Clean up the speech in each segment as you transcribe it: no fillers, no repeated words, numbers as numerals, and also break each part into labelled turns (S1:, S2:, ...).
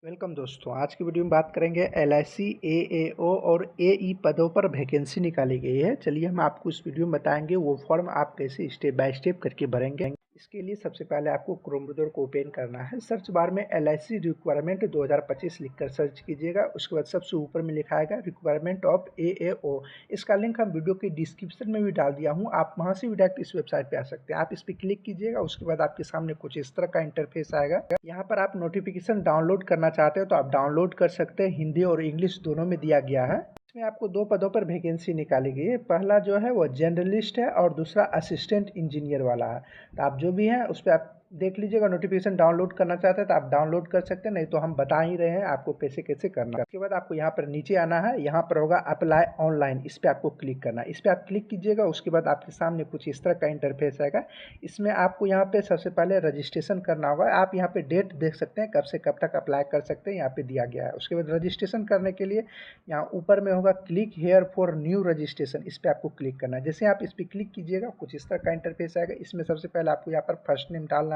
S1: Welcome दोस्तों। आज की वीडियो में बात करेंगे एलआईसी एएओ और एई पदों पर वैकेंसी निकाली गई है। चलिए हम आपको इस वीडियो में बताएंगे वो फॉर्म आप कैसे स्टेप बाय स्टेप करके भरेंगे। इसके लिए सबसे पहले आपको क्रोम ब्राउज़र को ओपन करना है। सर्च बार में एलआईसी रिक्वायरमेंट 2025 लिखकर सर्च कीजिएगा। उसके बाद सबसे ऊपर में लिखा आएगा रिक्वायरमेंट ऑफ एएओ। इसका लिंक हम वीडियो के डिस्क्रिप्शन में भी डाल दिया हूँ, आप वहाँ से भी डायरेक्ट इस वेबसाइट पे आ सकते हैं। आप इस पर क्लिक कीजिएगा, उसके बाद आपके सामने कुछ इस तरह का इंटरफेस आएगा। यहाँ पर आप नोटिफिकेशन डाउनलोड करना चाहते हो तो आप डाउनलोड कर सकते हैं। हिंदी और इंग्लिश दोनों में दिया गया है। इसमें आपको दो पदों पर वैकेंसी निकाली गई है। पहला जो है वो जर्नलिस्ट है और दूसरा असिस्टेंट इंजीनियर वाला है। तो आप जो भी हैं उस पर आप देख लीजिएगा। नोटिफिकेशन डाउनलोड करना चाहते हैं तो आप डाउनलोड कर सकते हैं, नहीं तो हम बता ही रहे हैं आपको कैसे कैसे करना है। उसके बाद आपको यहाँ पर नीचे आना है, यहाँ पर होगा अप्लाई ऑनलाइन, इस पर आपको क्लिक करना है। इस पर आप क्लिक कीजिएगा, उसके बाद आपके सामने कुछ इस तरह का इंटरफेस आएगा। इसमें आपको यहाँ पे सबसे पहले रजिस्ट्रेशन करना होगा। आप यहाँ पे डेट देख सकते हैं, कब से कब तक अप्लाई कर सकते हैं, यहाँ पे दिया गया है। उसके बाद रजिस्ट्रेशन करने के लिए यहाँ ऊपर में होगा click here for new registration, इस पर आपको क्लिक करना है। जैसे आप इस पर क्लिक कीजिएगा कुछ इस तरह का इंटरफेस आएगा। इसमें सबसे पहले आपको यहाँ पर फर्स्ट नेम डालना है,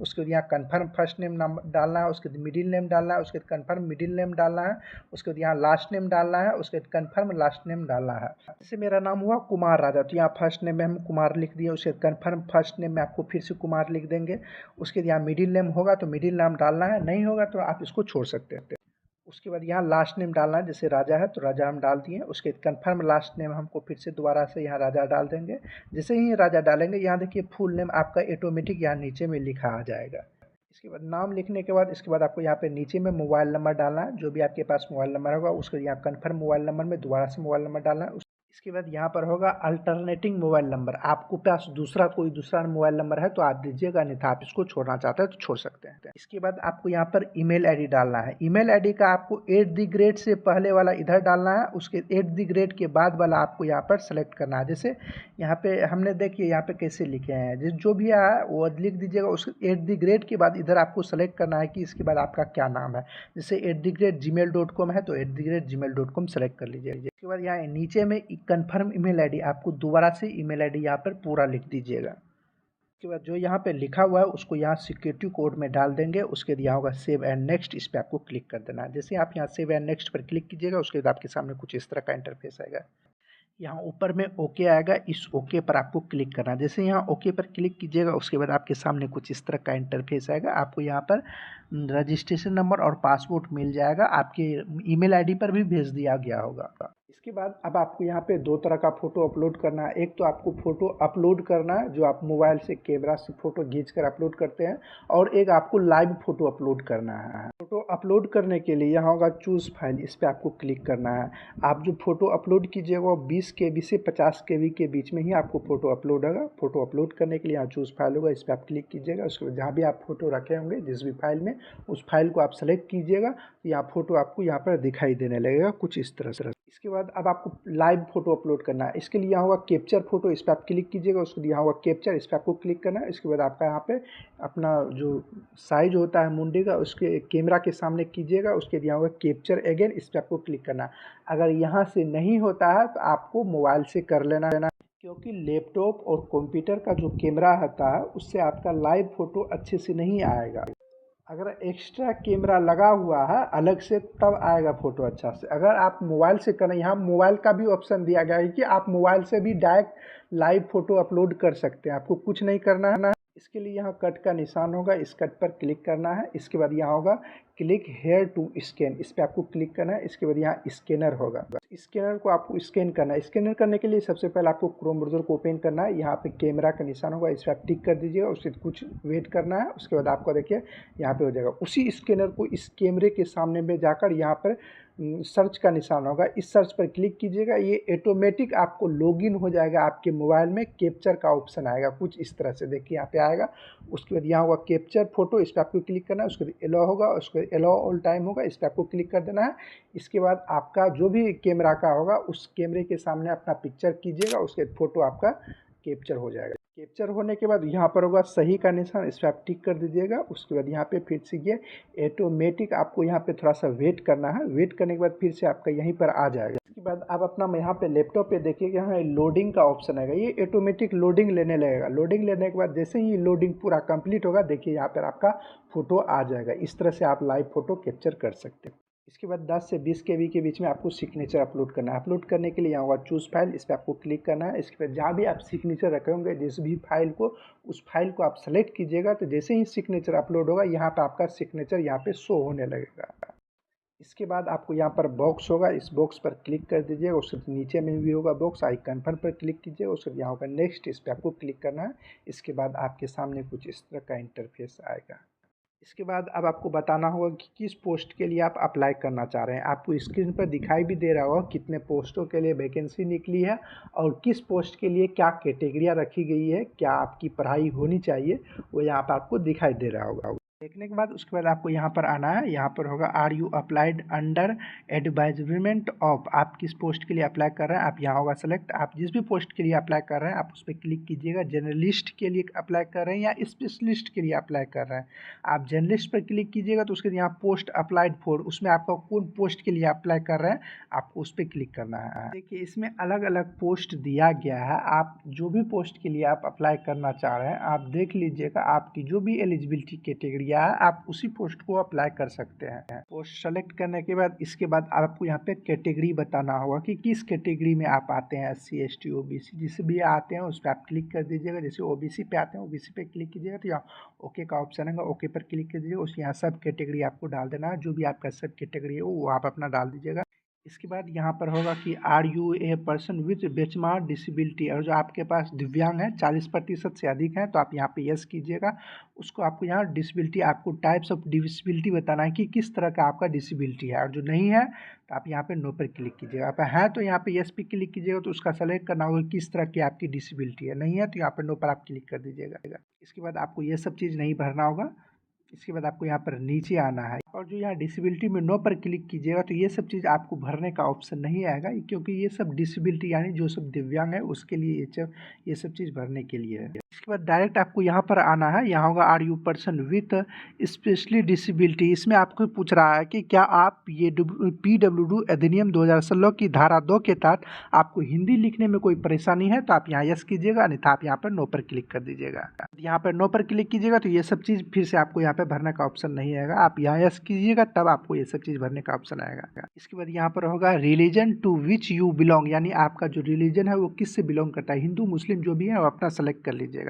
S1: उसके बाद यहाँ कन्फर्म फर्स्ट नेम डालना है, उसके बाद मिडिल नेम डालना है, उसके बाद कन्फर्म मिडिल नेम डालना है, उसके बाद यहाँ लास्ट नेम डालना है, उसके बाद कन्फर्म लास्ट नेम डालना है। जैसे मेरा नाम हुआ कुमार राजा, तो यहाँ फर्स्ट नेम में हम कुमार लिख दिए। उसके बाद कन्फर्म फर्स्ट नेम में आपको फिर से कुमार लिख देंगे। उसके बाद यहाँ मिडिल नेम होगा तो मिडिल नाम डालना है, नहीं होगा तो आप इसको छोड़ सकते हैं। उसके बाद यहाँ लास्ट नेम डालना है, जैसे राजा है तो राजा हम डाल दिए। उसके बाद कन्फर्म लास्ट नेम हमको फिर से दोबारा से यहाँ राजा डाल देंगे। जैसे ही राजा डालेंगे यहाँ देखिए फुल नेम आपका ऑटोमेटिक यहाँ नीचे में लिखा आ जाएगा। इसके बाद नाम लिखने के बाद इसके बाद आपको यहाँ पे नीचे में मोबाइल नंबर डालना है, जो भी आपके पास मोबाइल नंबर होगा। उसके यहाँ कन्फर्म मोबाइल नंबर में दोबारा से मोबाइल नंबर डालना है। इसके बाद यहाँ पर होगा अल्टरनेटिंग मोबाइल नंबर, आपको पास दूसरा मोबाइल नंबर है तो आप दीजिएगा, नहीं था आप इसको छोड़ना चाहते हैं तो छोड़ सकते हैं। इसके बाद आपको यहाँ पर ईमेल आईडी डालना है। ईमेल आईडी का आपको @ से पहले वाला इधर डालना है, उसके @ के बाद वाला आपको यहाँ पर सेलेक्ट करना है। जैसे यहाँ पे हमने देखिए यहाँ पे कैसे लिखे हैं, जो भी है वो लिख दीजिएगा। उसके @ के बाद इधर आपको सेलेक्ट करना है कि इसके बाद आपका क्या नाम है। जैसे @gmail.com है तो @gmail.com सेलेक्ट कर लीजिए। इसके बाद यहाँ नीचे में कन्फर्म ईमेल आईडी आपको दोबारा से ईमेल आईडी यहाँ पर पूरा लिख दीजिएगा। उसके बाद जो यहाँ पे लिखा हुआ है उसको यहाँ सिक्योरिटी कोड में डाल देंगे। उसके बाद यहाँ होगा सेव एंड नेक्स्ट, इस पर आपको क्लिक कर देना है। जैसे आप यहाँ सेव एंड नेक्स्ट पर क्लिक कीजिएगा उसके बाद आपके सामने कुछ इस तरह का इंटरफेस आएगा। यहाँ ऊपर में ओके आएगा, इस ओके पर आपको क्लिक करना है। जैसे यहाँ ओके पर क्लिक कीजिएगा उसके बाद आपके सामने कुछ इस तरह का इंटरफेस आएगा। आपको यहाँ पर रजिस्ट्रेशन नंबर और पासपोर्ट मिल जाएगा, आपके ईमेल आईडी पर भी भेज दिया गया होगा। इसके बाद अब आपको यहाँ पे दो तरह का फ़ोटो अपलोड करना है। एक तो आपको फ़ोटो अपलोड करना है जो आप मोबाइल से कैमरा से फ़ोटो खींच कर अपलोड करते हैं, और एक आपको लाइव फ़ोटो अपलोड करना है। फ़ोटो अपलोड करने के लिए यहाँ होगा चूज़ फाइल, इस पर आपको क्लिक करना है। आप जो फ़ोटो अपलोड कीजिएगा वो 20 KB से 50 KB के बीच में ही आपको फ़ोटो अपलोड होगा। फ़ोटो अपलोड करने के लिए यहाँ चूज़ फाइल होगा, इस पर आप क्लिक कीजिएगा। उसके बाद जहाँ भी आप फ़ोटो रखे होंगे जिस भी फाइल में, उस फाइल को आप सेलेक्ट कीजिएगा तो यहाँ फ़ोटो आपको यहाँ पर दिखाई देने लगेगा कुछ इस तरह से। इसके बाद अब आपको लाइव फ़ोटो अपलोड करना है। इसके लिए यहाँ होगा कैप्चर फ़ोटो, इस पर आप क्लिक कीजिएगा। उसके लिए यहाँ होगा कैप्चर, इस पर आपको क्लिक करना है। इसके बाद आपका यहाँ पे अपना जो साइज होता है मुंडी का उसके कैमरा के सामने कीजिएगा। उसके लिए यहाँ होगा कैप्चर अगेन, इस पर आपको क्लिक करना है। अगर यहाँ से नहीं होता है तो आपको मोबाइल से कर लेना है, क्योंकि लैपटॉप और कंप्यूटर का जो कैमरा होता है उससे आपका लाइव फ़ोटो अच्छे से नहीं आएगा। अगर एक्स्ट्रा कैमरा लगा हुआ है अलग से तब आएगा फ़ोटो अच्छा से। अगर आप मोबाइल से करें, यहाँ मोबाइल का भी ऑप्शन दिया गया है कि आप मोबाइल से भी डायरेक्ट लाइव फ़ोटो अपलोड कर सकते हैं, आपको कुछ नहीं करना है। इसके लिए यहाँ कट का निशान होगा, इस कट पर क्लिक करना है। इसके बाद यहाँ होगा क्लिक हेयर टू स्कैन, इस पर आपको क्लिक करना है। इसके बाद यहाँ स्कैनर होगा, स्कैनर को आपको स्कैन करना है। स्कैनर करने के लिए सबसे पहले आपको क्रोम ब्राउज़र को ओपन करना है। यहाँ पे कैमरा का निशान होगा, इस पर आप टिक कर दीजिएगा। उससे कुछ वेट करना है, उसके बाद आपको देखिए यहाँ पे हो जाएगा। उसी स्कैनर को इस कैमरे के सामने में जाकर यहाँ पर सर्च का निशान होगा, इस सर्च पर क्लिक कीजिएगा। ये ऑटोमेटिक आपको लॉगिन हो जाएगा, आपके मोबाइल में कैप्चर का ऑप्शन आएगा कुछ इस तरह से, देखिए यहाँ पे आएगा। उसके बाद यहाँ होगा कैप्चर फोटो, इस पर आपको क्लिक करना है। उसके बाद एलो होगा, उसके बाद एलो ऑल टाइम होगा, इस पर आपको क्लिक कर देना है। इसके बाद आपका जो भी कैमरा का होगा उस कैमरे के सामने अपना पिक्चर कीजिएगा, उसके बाद फ़ोटो आपका कैप्चर हो जाएगा। कैप्चर होने के बाद यहाँ पर होगा सही का निशान, इस पर आप टिक कर दीजिएगा। उसके बाद यहाँ पे फिर से ये ऑटोमेटिक आपको यहाँ पे थोड़ा सा वेट करना है। वेट करने के बाद फिर से आपका यहीं पर आ जाएगा। इसके बाद आप अपना यहाँ पे लैपटॉप पे देखिएगा, यहाँ लोडिंग का ऑप्शन आएगा, ये ऑटोमेटिक लोडिंग लेने लगेगा। लोडिंग लेने के बाद जैसे ही लोडिंग पूरा कंप्लीट होगा, देखिए यहाँ पर आपका फ़ोटो आ जाएगा। इस तरह से आप लाइव फ़ोटो कैप्चर कर सकते हो। इसके बाद 10 से 20 केबी के बीच में आपको सिग्नेचर अपलोड करना है। अपलोड करने के लिए यहाँ होगा चूज़ फाइल, इस पर आपको क्लिक करना है। इसके बाद जहाँ भी आप सिग्नेचर रखे होंगे, जिस भी फाइल को, उस फाइल को आप सेलेक्ट कीजिएगा। तो जैसे ही सिग्नेचर अपलोड होगा, यहाँ पर आपका सिग्नेचर यहाँ पे शो होने लगेगा। इसके बाद आपको यहाँ पर बॉक्स होगा, इस बॉक्स पर क्लिक कर दीजिएगा। उसके नीचे में भी होगा बॉक्स, आई कन्फर्म पर क्लिक कीजिएगा। उसके यहाँ होगा नेक्स्ट, इस पर आपको क्लिक करना है। इसके बाद आपके सामने कुछ इस तरह का इंटरफेस आएगा। इसके बाद अब आपको बताना होगा कि किस पोस्ट के लिए आप अप्लाई करना चाह रहे हैं। आपको स्क्रीन पर दिखाई भी दे रहा होगा कितने पोस्टों के लिए वैकेंसी निकली है और किस पोस्ट के लिए क्या कैटेगरियाँ रखी गई है, क्या आपकी पढ़ाई होनी चाहिए, वो यहाँ पर आपको दिखाई दे रहा होगा। देखने के बाद उसके बाद आपको यहाँ पर आना है। यहाँ पर होगा are you applied under advisement of, आप किस पोस्ट के लिए अप्लाई कर रहे हैं। आप यहाँ होगा सेलेक्ट, आप जिस भी पोस्ट के लिए अप्लाई कर रहे हैं आप उस पर क्लिक कीजिएगा। जर्नलिस्ट के लिए अप्लाई कर रहे हैं या स्पेशलिस्ट के लिए अप्लाई कर रहे हैं, आप जर्नलिस्ट पर क्लिक कीजिएगा। तो उसके यहाँ पोस्ट अप्लाइड फॉर, उसमें आपका कौन पोस्ट के लिए अप्लाई कर रहे हैं आपको उस पर क्लिक करना है। देखिए इसमें अलग अलग पोस्ट दिया गया है, आप जो भी पोस्ट के लिए आप अप्लाई करना चाह रहे हैं आप देख लीजिएगा। आपकी जो भी एलिजिबिलिटी कैटेगरी है आप उसी पोस्ट को अप्लाई कर सकते हैं। पोस्ट सेलेक्ट करने के बाद इसके बाद आपको यहाँ पे कैटेगरी बताना होगा कि किस कैटेगरी में आप आते हैं। SC ST OBC जिस भी आते हैं उस पर आप क्लिक कर दीजिएगा। जैसे OBC पे आते हैं, OBC पे क्लिक कीजिएगा तो यहाँ ओके का ऑप्शन है, ओके पर क्लिक कीजिएगा। उस यहाँ सब कैटेगरी आपको डाल देना है, जो भी आपका सब कैटेगरी है वो आप अपना डाल दीजिएगा। इसके बाद यहाँ पर होगा कि are you a person with benchmark disability, और जो आपके पास दिव्यांग है 40% से अधिक है तो आप यहाँ पे यस कीजिएगा। उसको आपको यहाँ डिसेबिलिटी, आपको टाइप्स ऑफ डिसेबिलिटी बताना है कि किस तरह का आपका डिसेबिलिटी है, और जो नहीं है तो आप यहाँ पे नो पर क्लिक कीजिएगा। आप है तो यहाँ पे यस पे क्लिक कीजिएगा, तो उसका सेलेक्ट करना होगा किस तरह की आपकी डिसेबिलिटी है। नहीं है तो यहाँ पर नो पर आप क्लिक कर दीजिएगा। इसके बाद आपको ये सब चीज़ नहीं भरना होगा। इसके बाद आपको यहाँ पर नीचे आना है और जो यहाँ डिसेबिलिटी में नो पर क्लिक कीजिएगा तो ये सब चीज़ आपको भरने का ऑप्शन नहीं आएगा, क्योंकि ये सब डिसेबिलिटी यानी जो सब दिव्यांग है उसके लिए ये सब चीज़ भरने के लिए है। इसके बाद डायरेक्ट आपको यहाँ पर आना है। यहाँ होगा are you person with specially disability. इसमें आपको पूछ रहा है कि क्या आप ये PWD अधिनियम 2016 की धारा 2 के तहत आपको हिंदी लिखने में कोई परेशानी है, तो आप यहाँ यस कीजिएगा, अन्यथा आप यहाँ पर नो पर क्लिक कर दीजिएगा। यहाँ पर नो पर क्लिक कीजिएगा तो ये सब चीज़ फिर से आपको यहाँ पे भरने का ऑप्शन नहीं आएगा। आप यहाँ यस कीजिएगा तब आपको ये सब चीज़ भरने का ऑप्शन आएगा। इसके बाद यहाँ पर होगा religion to which you belong, यानी आपका जो रिलीजन है वो किस से बिलोंग करता है, हिंदू मुस्लिम जो भी है वो अपना सेलेक्ट कर लीजिएगा।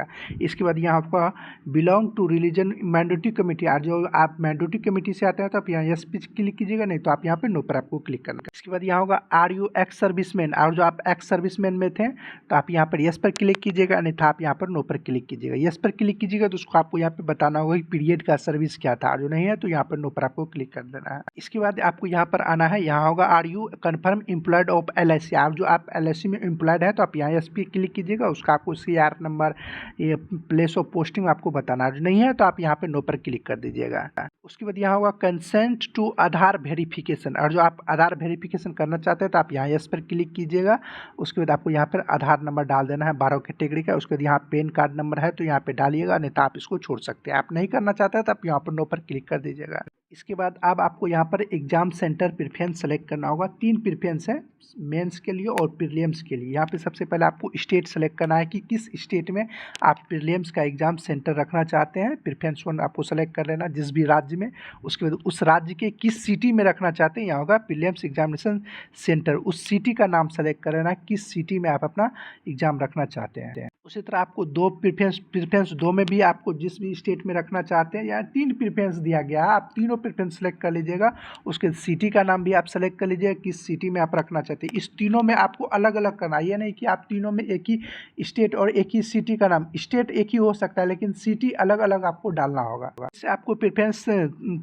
S1: इसके बाद यहाँ आपका belong to religion mandatory committee, और जो आप मैंडेटरी कमेटी से आते हैं तो आप यहाँ यस पे क्लिक कीजिएगा, नहीं तो आप यहाँ पे नो पर आपको क्लिक करना। इसके बाद यहाँ होगा आर यू एक्स सर्विसमैन, और जो आप एक्स सर्विसमैन में थे तो आप यहाँ पर यस पर क्लिक कीजिएगा, अन्यथा आप यहाँ पर नो पर क्लिक कीजिएगा। यस पर क्लिक कीजिएगा तो उसको आपको यहाँ पे बताना होगा कि पीरियड का सर्विस क्या था, जो नहीं है तो यहाँ पर नो पर आपको क्लिक कर देना है। इसके बाद आपको यहाँ पर आना है। यहाँ होगा are you confirm employed of LIC, आप जो आप LIC में एम्प्लॉयड है तो आप यहाँ एस पे क्लिक कीजिएगा। उसका आपको CR नंबर, ये प्लेस ऑफ पोस्टिंग आपको बताना है, जो नहीं है तो आप यहाँ पे नो पर क्लिक कर दीजिएगा। उसके बाद यहाँ होगा कंसेंट टू आधार वेरिफिकेशन, और जो आप आधार वेरिफिकेशन करना चाहते हैं तो आप यहाँ यस पर क्लिक कीजिएगा। उसके बाद आपको यहाँ पर आधार नंबर डाल देना है 12 कैटेगरी का। उसके बाद यहाँ पैन कार्ड नंबर है तो यहाँ पे डालिएगा, नहीं तो आप इसको छोड़ सकते हैं। आप नहीं करना चाहते हैं तो आप यहाँ पर नो पर क्लिक कर दीजिएगा। इसके बाद अब आपको यहाँ पर एग्जाम सेंटर प्रेफरेंस सेलेक्ट करना होगा। 3 प्रेफरेंस है, मेंस के लिए और प्रीलिम्स के लिए। यहाँ पे सबसे पहले आपको स्टेट सेलेक्ट करना है कि किस स्टेट में आप प्रीलिम्स का एग्जाम सेंटर रखना चाहते हैं। प्रेफरेंस 1 आपको सेलेक्ट कर लेना जिस भी राज्य में। उसके बाद उस राज्य के किस सिटी में रखना चाहते हैं, यहाँ होगा प्रीलिम्स एग्जामिनेशन सेंटर, उस सिटी का नाम सेलेक्ट कर लेना किस सिटी में आप अपना एग्जाम रखना चाहते हैं। उसी तरह आपको 2 प्रेफरेंस 2 में भी आपको जिस भी स्टेट में रखना चाहते हैं, यहाँ 3 प्रेफरेंस दिया गया है, आप तीनों प्रेफरेंस सेलेक्ट कर लीजिएगा। उसके सिटी का नाम भी आप सेलेक्ट कर लीजिएगा किस सिटी में आप रखना चाहते हैं। इस तीनों में आपको अलग अलग करना है, ये नहीं कि आप तीनों में एक ही स्टेट और एक ही सिटी का नाम, स्टेट एक ही हो सकता है लेकिन सिटी अलग अलग आपको डालना होगा। इससे आपको प्रेफरेंस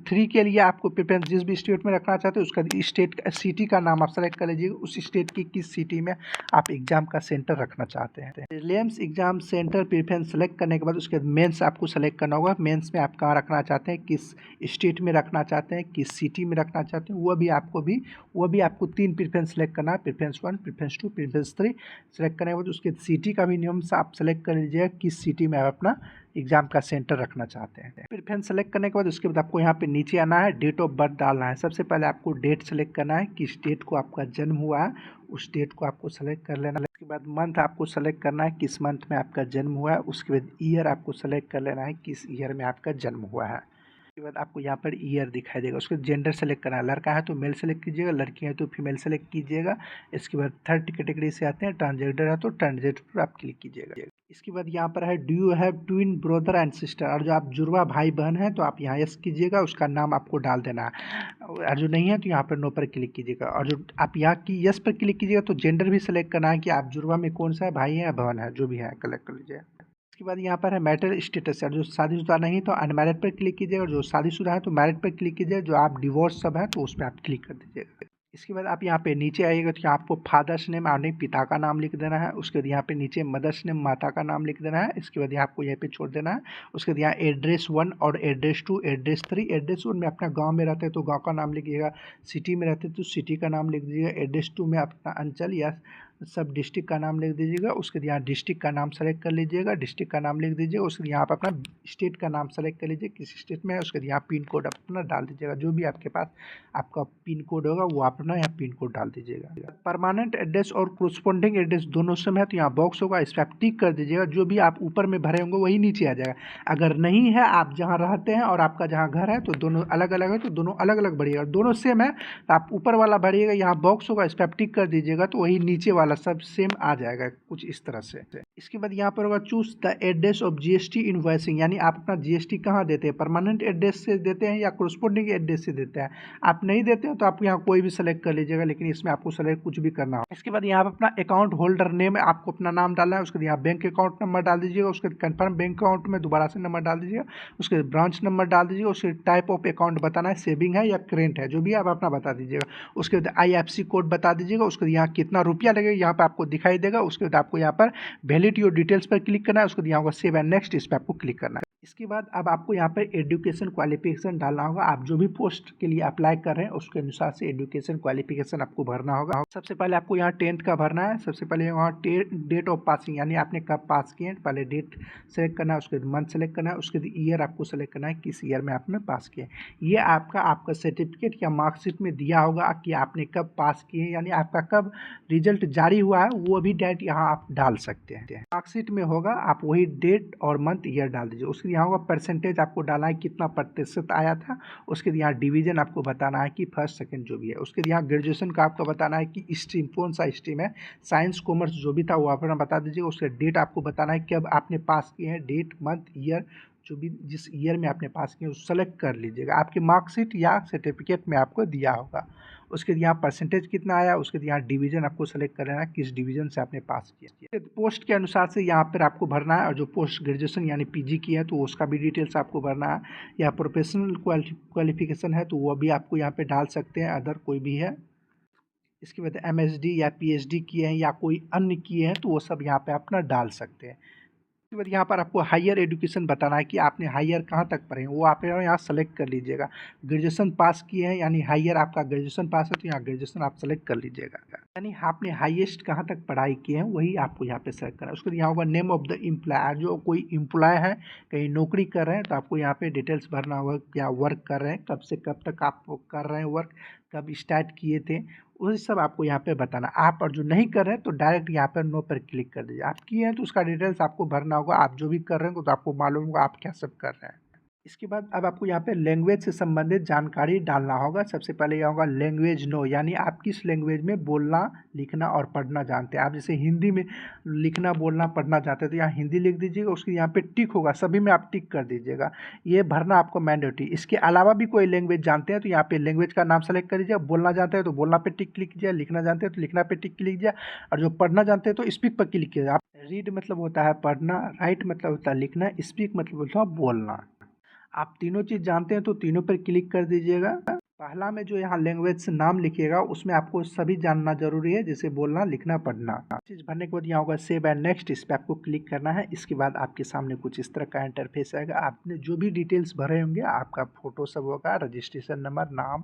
S1: 3 के लिए आपको प्रेफरेंस जिस भी स्टेट में रखना चाहते हैं उसका स्टेट सिटी का नाम आप सेलेक्ट कर लीजिएगा, उस स्टेट की किस सिटी में आप एग्जाम का सेंटर रखना चाहते हैं। Prelims exam centre preference select करने के बाद उसके बाद मेंस आपको सेलेक्ट करना होगा। मेंस में आप कहाँ रखना चाहते हैं, किस स्टेट में रखना चाहते हैं, किस सिटी में रखना चाहते हैं, वो भी आपको 3 प्रेफरेंस सेलेक्ट करना है। प्रेफरेंस 1, प्रेफरेंस 2, प्रेफरेंस 3 सेलेक्ट करने के बाद उसके सिटी का भी नियम से आप सेलेक्ट कर लीजिएगा किस सिटी में आप अपना एग्ज़ाम का सेंटर रखना चाहते हैं। प्रेफरेंस सेलेक्ट करने के बाद उसके बाद आपको यहाँ पे नीचे आना है, डेट ऑफ बर्थ डालना है। सबसे पहले आपको डेट सेलेक्ट करना है, किस डेट को आपका जन्म हुआ है, उस डेट को आपको सेलेक्ट कर लेना है। उसके बाद मंथ आपको सेलेक्ट करना है, किस मंथ में आपका जन्म हुआ है। उसके बाद ईयर आपको सेलेक्ट कर लेना है, किस ईयर में आपका जन्म हुआ है। उसके बाद आपको यहाँ पर ईयर दिखाई देगा। उसके बाद जेंडर सेलेक्ट करना है, लड़का है तो मेल सेलेक्ट कीजिएगा, लड़की है तो फीमेल सेलेक्ट कीजिएगा। इसके बाद थर्ड कैटेगरी से आते हैं, ट्रांसजेंडर है तो ट्रांसजेंडर पर आप क्लिक कीजिएगा। इसके बाद यहाँ पर है do you have twin brother and sister, और जो आप जुड़वा भाई बहन हैं तो आप यहाँ यस कीजिएगा, उसका नाम आपको डाल देना है। और जो नहीं है तो यहाँ पर नो पर क्लिक कीजिएगा। और जो आप यहाँ की यस पर क्लिक कीजिएगा तो जेंडर भी सेलेक्ट करना है कि आप जुड़वा में कौन सा है, भाई है या बहन है, जो भी है कलेक्ट कर लीजिए। उसके बाद यहाँ पर है मैरिटल स्टेटस है, जो शादीशुदा नहीं तो अनमैरिड पर क्लिक कीजिएगा, और जो शादीशुदा है तो मैरिड पर क्लिक कीजिएगा, जो आप डिवोर्स सब है तो उस पर आप क्लिक कर दीजिएगा। इसके बाद आप यहाँ पे नीचे आइएगा तो यहाँ आपको फादर्स नेम अपने पिता का नाम लिख देना है। उसके बाद यहाँ पे नीचे मदर्स नेम माता का नाम लिख देना है। इसके बाद यहाँ आपको यहाँ पे छोड़ देना है। उसके बाद यहाँ एड्रेस 1 और एड्रेस 2, एड्रेस 3। एड्रेस 1 में अपना गांव में रहते हैं तो गांव का नाम लिखिएगा, सिटी में रहते हैं तो सिटी का नाम लिख दीजिएगा। एड्रेस 2 में अपना अंचल या सब डिस्ट्रिक्ट का नाम लिख दीजिएगा। उसके बाद यहाँ डिस्ट्रिक्ट का नाम सेलेक्ट कर लीजिएगा, डिस्ट्रिक्ट का नाम लिख दीजिएगा। उसके बाद यहाँ पर अपना स्टेट का नाम सेलेक्ट कर लीजिए, किस स्टेट में है। उसके बाद यहाँ पिन कोड अपना डाल दीजिएगा, जो भी आपके पास आपका पिन कोड होगा वो अपना यहाँ पिन कोड डाल दीजिएगा। परमानेंट एड्रेस और कोरस्पॉन्डिंग एड्रेस दोनों सेम है तो यहाँ बॉक्स होगा, इस पर आप टिक कर दीजिएगा। जो भी आप ऊपर में भरे होंगे वही नीचे आ जाएगा। अगर नहीं है, आप जहाँ रहते हैं और आपका जहाँ घर है तो दोनों अलग अलग है तो दोनों अलग अलग भरिएगा। दोनों सेम है तो आप ऊपर वाला भरिएगा, यहाँ बॉक्स होगा, इस पर आप टिक कर दीजिएगा तो वही नीचे वाला सब सेम आ जाएगा, कुछ इस तरह से। इसके बाद यहाँ पर होगा choose the address of GST invoicing, यानी आप अपना जीएसटी कहाँ देते हैं, परमानेंट एड्रेस से देते हैं या कोरस्पॉन्डिंग एड्रेस से देते हैं। आप नहीं देते हो तो आप यहाँ कोई भी सेलेक्ट कर लीजिएगा, लेकिन इसमें आपको सेलेक्ट कुछ भी करना हो। इसके बाद यहाँ पर अपना अकाउंट होल्डर नेम आपको अपना नाम डालना है। उसके बाद यहाँ बैंक अकाउंट नंबर डाल दीजिएगा। उसके बाद कंफर्म बैंक अकाउंट में दोबारा से नंबर डाल दीजिएगा। उसके बाद ब्रांच नंबर डाल दीजिएगा। उसके टाइप ऑफ अकाउंट बताना है, सेविंग है या करेंट है, जो भी आप अपना बता दीजिएगा। उसके बाद IFSC कोड बता दीजिएगा। उसके बाद यहाँ कितना रुपया लगेगा यहाँ पर आपको दिखाई देगा। उसके बाद आपको यहाँ पर वैलिड योर डिटेल्स पर क्लिक करना है। उसके बाद यहाँ होगा सेव एंड नेक्स्ट, इस पर आपको क्लिक करना है। इसके बाद अब आपको यहाँ पर एजुकेशन क्वालिफिकेशन डालना होगा। आप जो भी पोस्ट के लिए अप्लाई कर रहे हैं उसके अनुसार से एजुकेशन क्वालिफिकेशन आपको भरना होगा। सबसे पहले आपको यहाँ 10th का भरना है। सबसे पहले यहाँ डेट ऑफ पासिंग, यानी आपने कब पास किए, पहले डेट सेलेक्ट करना है। उसके बाद मंथ सेलेक्ट करना है। उसके बाद ईयर आपको सेलेक्ट करना है, किस ईयर में आपने पास किए। ये आपका सर्टिफिकेट या मार्कशीट में दिया होगा कि आपने कब पास किए, यानी आपका कब रिजल्ट जारी हुआ है, वो भी डेट यहाँ आप डाल सकते हैं। मार्कशीट में होगा, आप वही डेट और मंथ ईयर डाल दीजिए। उसके यहाँ होगा परसेंटेज आपको डालना है, कितना प्रतिशत आया था। उसके यहाँ डिवीजन आपको बताना है कि फर्स्ट सेकंड जो भी है। उसके यहाँ ग्रेजुएशन का आपको बताना है कि स्ट्रीम कौन सा स्ट्रीम है, साइंस कॉमर्स जो भी था वो अपना बता दीजिएगा। उसके डेट आपको बताना है कि अब आपने पास किए हैं, डेट मंथ ईयर जो भी जिस ईयर में आपने पास किए उस सेलेक्ट कर लीजिएगा। आपकी मार्कशीट या सर्टिफिकेट में आपको दिया होगा। उसके यहाँ परसेंटेज कितना आया, उसके यहाँ डिवीजन आपको सेलेक्ट कर लेना है, किस डिवीजन से आपने पास किया। पोस्ट के अनुसार से यहाँ पर आपको भरना है, और जो पोस्ट ग्रेजुएशन यानी PG की है तो उसका भी डिटेल्स आपको भरना है, या प्रोफेशनल क्वालिफिकेशन है तो वो भी आपको यहाँ पे डाल सकते हैं, अदर कोई भी है। इसके बाद MSD या PhD किए हैं या कोई अन्य किए हैं तो वो सब यहाँ पे अपना डाल सकते हैं। उसके बाद यहाँ पर आपको हायर एजुकेशन बताना है कि आपने हायर कहाँ तक पढ़े हैं, वो आप यहाँ सेलेक्ट कर लीजिएगा। ग्रेजुएशन पास किए हैं यानी हायर आपका ग्रेजुएशन पास है तो यहाँ ग्रेजुएशन आप सेलेक्ट कर लीजिएगा, यानी आपने हाईएस्ट कहाँ तक पढ़ाई की है वही आपको यहाँ पे सेलेक्ट करना है। उसके बाद यहाँ होगा नेम ऑफ द एम्प्लॉयर, जो कोई एम्प्लॉय है कहीं नौकरी कर रहे हैं तो आपको यहाँ पे डिटेल्स भरना होगा, क्या वर्क कर रहे हैं, कब से कब तक आप कर रहे हैं वर्क, कब स्टार्ट किए थे, वही सब आपको यहाँ पे बताना। आप और जो नहीं कर रहे हैं तो डायरेक्ट यहाँ पर नो पर क्लिक कर दीजिए। आप किए हैं तो उसका डिटेल्स आपको भरना होगा। आप जो भी कर रहे हैं तो आपको मालूम होगा आप क्या सब कर रहे हैं। इसके बाद अब आपको यहाँ पे लैंग्वेज से संबंधित जानकारी डालना होगा। सबसे पहले यह होगा लैंग्वेज नो, यानी आप किस लैंग्वेज में बोलना, लिखना और पढ़ना जानते हैं। आप जैसे हिंदी में लिखना, बोलना, पढ़ना जानते हैं तो यहाँ हिंदी लिख दीजिएगा। उसके यहाँ पे टिक होगा, सभी में आप टिक कर दीजिएगा, ये भरना आपको मैंडेटरी। इसके अलावा भी कोई लैंग्वेज जानते हैं तो यहाँ पे लैंग्वेज का नाम सेलेक्ट कर लीजिए। बोलना जानते हैं तो बोलना पे टिक क्लिक कीजिए, लिखना जानते हैं तो लिखना पे टिक क्लिक कीजिए, और जो पढ़ना जानते हैं तो स्पीक पर क्लिक कीजिए। आप रीड मतलब होता है पढ़ना, राइट मतलब होता है लिखना, स्पीक मतलब होता है बोलना। आप तीनों चीज़ जानते हैं तो तीनों पर क्लिक कर दीजिएगा। पहला में जो यहाँ लैंग्वेज से नाम लिखिएगा उसमें आपको सभी जानना जरूरी है, जैसे बोलना लिखना पढ़ना। चीज़ भरने के बाद यहाँ होगा सेव एंड नेक्स्ट, इस पर आपको क्लिक करना है। इसके बाद आपके सामने कुछ इस तरह का इंटरफेस आएगा। आपने जो भी डिटेल्स भरे होंगे, आपका फोटो सब होगा, रजिस्ट्रेशन नंबर, नाम,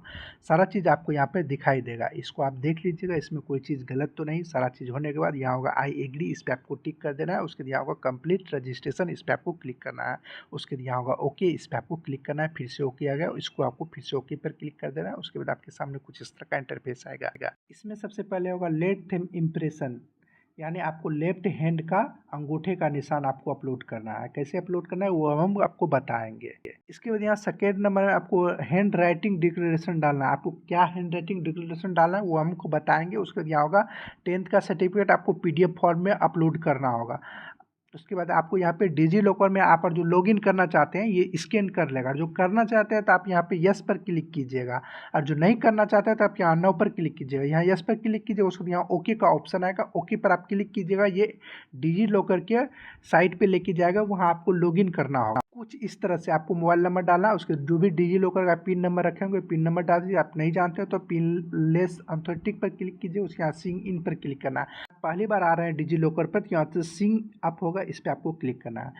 S1: सारा चीज़ आपको यहाँ पे दिखाई देगा। इसको आप देख लीजिएगा, इसमें कोई चीज़ गलत तो नहीं। सारा चीज़ होने के बाद यहाँ होगा आई एग्री, इस पर आपको टिक कर देना है। उसके बाद यहाँ होगा कंप्लीट रजिस्ट्रेशन, इस पर आपको क्लिक करना है। उसके बाद यहाँ होगा ओके, इस पर आपको क्लिक करना है। फिर से ओके आ गया, इसको आपको फिर से ओके पर क्लिक कर देना है। उसके बाद आपके सामने कुछ इस तरह का इंटरफेस आएगा। इसमें सबसे पहले होगा लेट थीम इम्प्रेशन, यानी आपको लेफ्ट हैंड का अंगूठे का निशान आपको अपलोड करना है। कैसे अपलोड करना है वो हम आपको बताएंगे। इसके बाद यहाँ सेकेंड नंबर में आपको हैंड राइटिंग डिक्लेरेशन डालना है। आपको क्या हैंड राइटिंग डिक्लेरेशन डालना है वो हमको बताएंगे। उसके बाद यहाँ होगा 10th का सर्टिफिकेट आपको PDF फॉर्म में अपलोड करना होगा। उसके बाद आपको यहाँ पे डिजी लॉकर में आप जो लॉगिन करना चाहते हैं ये स्कैन कर लेगा। जो करना चाहते हैं तो आप यहाँ पे यस पर क्लिक कीजिएगा, और जो नहीं करना चाहते हैं तो आप यहाँ नो पर क्लिक कीजिएगा। यहाँ यस पर क्लिक कीजिएगा, उसके बाद यहाँ ओके का ऑप्शन आएगा, ओके पर आप क्लिक कीजिएगा। ये डिजी लॉकर के साइट पे लेके जाएगा, वहाँ आपको लॉगिन करना होगा। कुछ इस तरह से आपको मोबाइल नंबर डालना है। उसके जो भी डिजी लॉकर का पिन नंबर रखे होंगे पिन नंबर डाल दीजिए। आप नहीं जानते हो तो पिन लेस अथेंटिक पर क्लिक कीजिए, उसके यहाँ सिंग इन पर क्लिक करना है। पहली बार आ रहे हैं डिजी लॉकर पर तो यहाँ से सिंग अप होगा, इस पर आपको क्लिक करना है।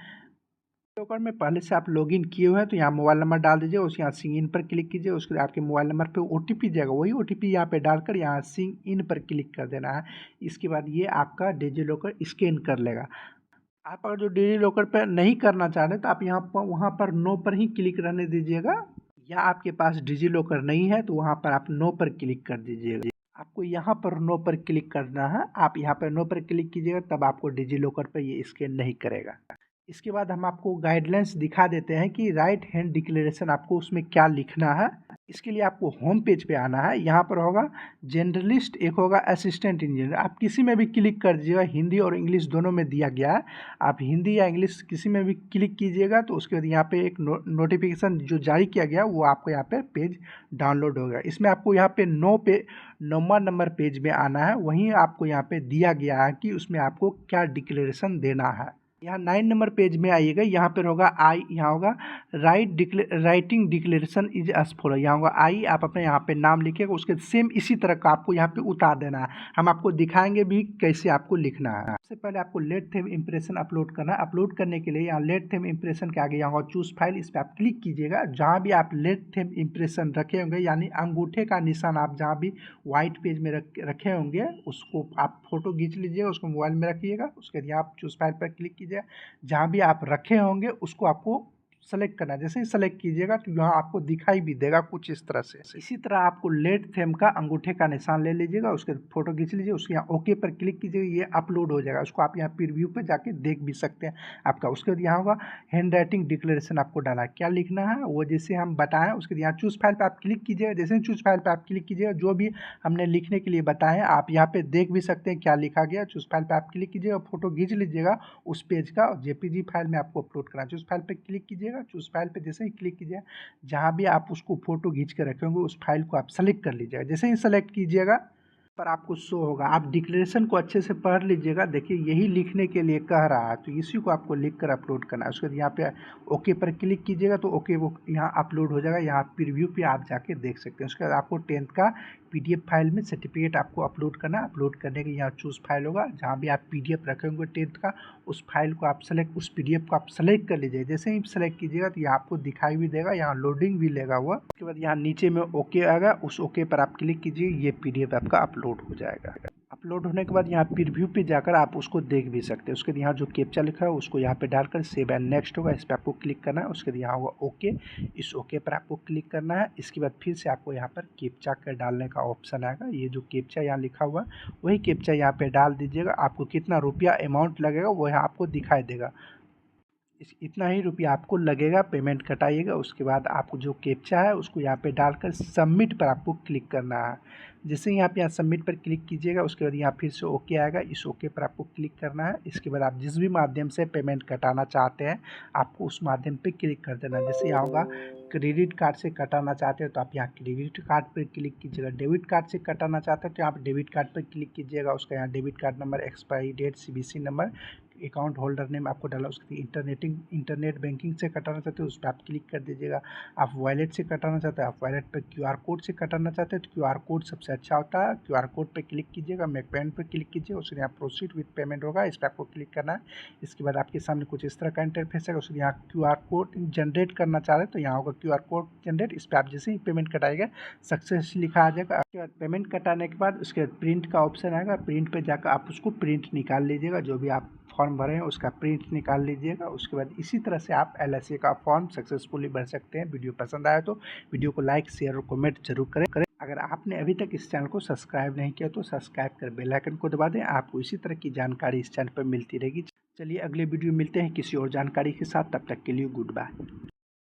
S1: लॉकर में पहले से आप लॉगिन किए हुए हैं तो यहाँ मोबाइल नंबर डाल दीजिए, उसके यहाँ सिंग इन पर क्लिक कीजिए। उसके बाद आपके मोबाइल नंबर पे OTP जाएगा, वही OTP यहाँ पे डालकर यहाँ सिंग इन पर क्लिक कर देना है। इसके बाद ये आपका डिजी लॉकर स्कैन कर लेगा। आप अगर जो डिजी लॉकर पर नहीं करना चाह रहे तो आप यहाँ पर वहाँ पर नो पर ही क्लिक रहने दीजिएगा, या आपके पास डिजी लॉकर नहीं है तो वहाँ पर आप नो पर क्लिक कर दीजिएगा। आपको यहाँ पर नो पर क्लिक करना है। आप यहाँ पर नो पर क्लिक कीजिएगा तब आपको डिजी लॉकर पर ये स्कैन नहीं करेगा। इसके बाद हम आपको गाइडलाइंस दिखा देते हैं कि राइट हैंड डिक्लेरेशन आपको उसमें क्या लिखना है। इसके लिए आपको होम पेज पे आना है। यहाँ पर होगा जनरलिस्ट, एक होगा असिस्टेंट इंजीनियर। आप किसी में भी क्लिक कर दीजिएगा, हिंदी और इंग्लिश दोनों में दिया गया है। आप हिंदी या इंग्लिश किसी में भी क्लिक कीजिएगा तो उसके बाद यहाँ पे एक नोटिफिकेशन जो जारी किया गया वो आपको यहाँ पे पेज डाउनलोड होगा। इसमें आपको यहाँ पे 9 नंबर पेज में आना है। वहीं आपको यहाँ पे दिया गया है कि उसमें आपको क्या डिक्लेरेशन देना है। यहाँ 9 नंबर पेज में आइएगा, यहाँ पर होगा यहाँ होगा writing declaration is as follow. यहाँ होगा आप अपने यहाँ पे नाम लिखिएगा, उसके सेम इसी तरह का आपको यहाँ पे उतार देना है। हम आपको दिखाएंगे भी कैसे आपको लिखना है। सबसे पहले आपको लेट थीम इम्प्रेशन अपलोड करना है। अपलोड करने के लिए यहाँ लेट थीम इम्प्रेशन के आगे यहाँ होगा चूज फाइल, इस पर आप क्लिक कीजिएगा। जहाँ भी आप लेट थीम इम्प्रेशन रखे होंगे, यानी अंगूठे का निशान आप जहाँ भी व्हाइट पेज में रखे होंगे उसको आप फोटो खींच लीजिएगा, उसको मोबाइल में रखिएगा। उसके बाद आप चूज फाइल पर क्लिक कीजिए। जहाँ भी आप रखे होंगे उसको आपको सेलेक्ट करना है। जैसे ही सेलेक्ट कीजिएगा तो यहाँ आपको दिखाई भी देगा कुछ इस तरह से। इसी तरह आपको लेट थीम का अंगूठे का निशान ले लीजिएगा, उसके फोटो खींच लीजिए, उसके यहाँ ओके पर क्लिक कीजिएगा। ये अपलोड हो जाएगा, उसको आप यहाँ प्रीव्यू पे जाके देख भी सकते हैं आपका। उसके बाद यहाँ होगा हैंड राइटिंग डिक्लेरेशन आपको डालना है। क्या लिखना है वो जैसे हम बताएं। उसके बाद यहाँ चूज फाइल पर आप क्लिक कीजिएगा। जैसे ही चूज फाइल पर आप क्लिक कीजिएगा जो भी हमने लिखने के लिए बताएं आप यहाँ पे देख भी सकते हैं क्या लिखा गया। चूज फाइल पर आप क्लिक कीजिएगा, फोटो खींच लीजिएगा उस पेज का, JPG फाइल में आपको अपलोड करना है। चूज फाइल पर क्लिक कीजिएगा। चूज फाइल पर जैसे ही क्लिक कीजिए, जहाँ भी आप उसको फोटो खींच के रखे होंगे उस फाइल को आप सेलेक्ट कर लीजिएगा। जैसे ही सेलेक्ट कीजिएगा पर आपको शो होगा। आप डिक्लेरेशन को अच्छे से पढ़ लीजिएगा। देखिए यही लिखने के लिए कह रहा है तो इसी को आपको लिख कर अपलोड करना है। उसके बाद यहाँ पे ओके पर क्लिक कीजिएगा तो ओके वो यहाँ अपलोड हो जाएगा। यहाँ प्रीव्यू पे आप जाके देख सकते हैं। उसके बाद आपको 10th का PDF फाइल में सर्टिफिकेट आपको अपलोड करना है। अपलोड करने के यहाँ चूज फाइल होगा, जहाँ भी आप PDF रखे होंगे 10th का उस फाइल को आप उस PDF को आप सेलेक्ट कर लीजिए। जैसे ही सेलेक्ट कीजिएगा तो यहाँ आपको दिखाई भी देगा, यहाँ लोडिंग भी लेगा हुआ। उसके बाद यहाँ नीचे में ओके आएगा, उस ओके पर आप क्लिक कीजिए, ये PDF आपका अपलोड हो जाएगा। अपलोड होने के बाद यहाँ प्रीव्यू पे जाकर आप उसको देख भी सकते हैं। उसके बाद यहाँ जो कैप्चा लिखा है उसको यहाँ पे डालकर सेव एंड नेक्स्ट होगा, इस पर आपको क्लिक करना है। उसके बाद यहाँ होगा ओके, इस ओके पर आपको क्लिक करना है। इसके बाद फिर से आपको यहाँ पर कैप्चा का डालने का ऑप्शन आएगा। ये जो कैप्चा यहाँ लिखा हुआ है वही कैप्चा यहाँ पे डाल दीजिएगा। आपको कितना रुपया अमाउंट लगेगा वो यहाँ आपको दिखाई देगा। इतना ही रुपया आपको लगेगा, पेमेंट कटाइएगा। उसके बाद आपको जो कैप्चा है उसको यहाँ पे डालकर सबमिट पर आपको क्लिक करना है। जैसे ही आप यहाँ सबमिट पर क्लिक कीजिएगा उसके बाद यहाँ फिर से ओके आएगा, इस ओके पर आपको क्लिक करना है। इसके बाद आप जिस भी माध्यम से पेमेंट कटाना चाहते हैं आपको उस माध्यम पर क्लिक कर देना है। जैसे यहाँ होगा क्रेडिट कार्ड से कटाना चाहते हैं तो आप यहाँ क्रेडिट कार्ड पर क्लिक कीजिएगा। डेबिट कार्ड से कटाना चाहते हैं तो यहाँ पर डेबिट कार्ड पर क्लिक कीजिएगा। उसका यहाँ debit card number, expiry date, CVC number, account holder name आपको डाला, उसके इंटरनेट बैंकिंग से कटाना चाहते हो उस पर आप क्लिक कर दीजिएगा। आप वॉलेट से कटाना चाहते हो, आप वॉलेट पर QR कोड से कटाना चाहते हो तो QR कोड सबसे अच्छा होता है। QR कोड पर क्लिक कीजिएगा, मेक पेमेंट पर क्लिक कीजिए, उसके यहाँ प्रोसीड विथ पेमेंट होगा, इस पर आपको क्लिक करना है। इसके बाद आपके सामने कुछ इस तरह का इंटरफेस है। उसके यहाँ QR कोड जनरेट करना चाह रहे हैं तो यहाँ होगा QR कोड जनरेट, इस पर आप जैसे ही पेमेंट कटाएगा सक्सेस लिखा आ जाएगा। उसके बाद पेमेंट कटाने के बाद उसके बाद प्रिंट का ऑप्शन आएगा, प्रिंट पे जाकर आप उसको प्रिंट निकाल लीजिएगा, जो भी आप फॉर्म भरे हैं उसका प्रिंट निकाल लीजिएगा। उसके बाद इसी तरह से आप LIC का फॉर्म सक्सेसफुली भर सकते हैं। वीडियो पसंद आया तो वीडियो को लाइक शेयर और कमेंट जरूर करें। अगर आपने अभी तक इस चैनल को सब्सक्राइब नहीं किया तो सब्सक्राइब कर बेल आइकन को दबा दें, आपको इसी तरह की जानकारी इस चैनल पर मिलती रहेगी। चलिए अगले वीडियो मिलते हैं किसी और जानकारी के साथ, तब तक के लिए गुड बाय।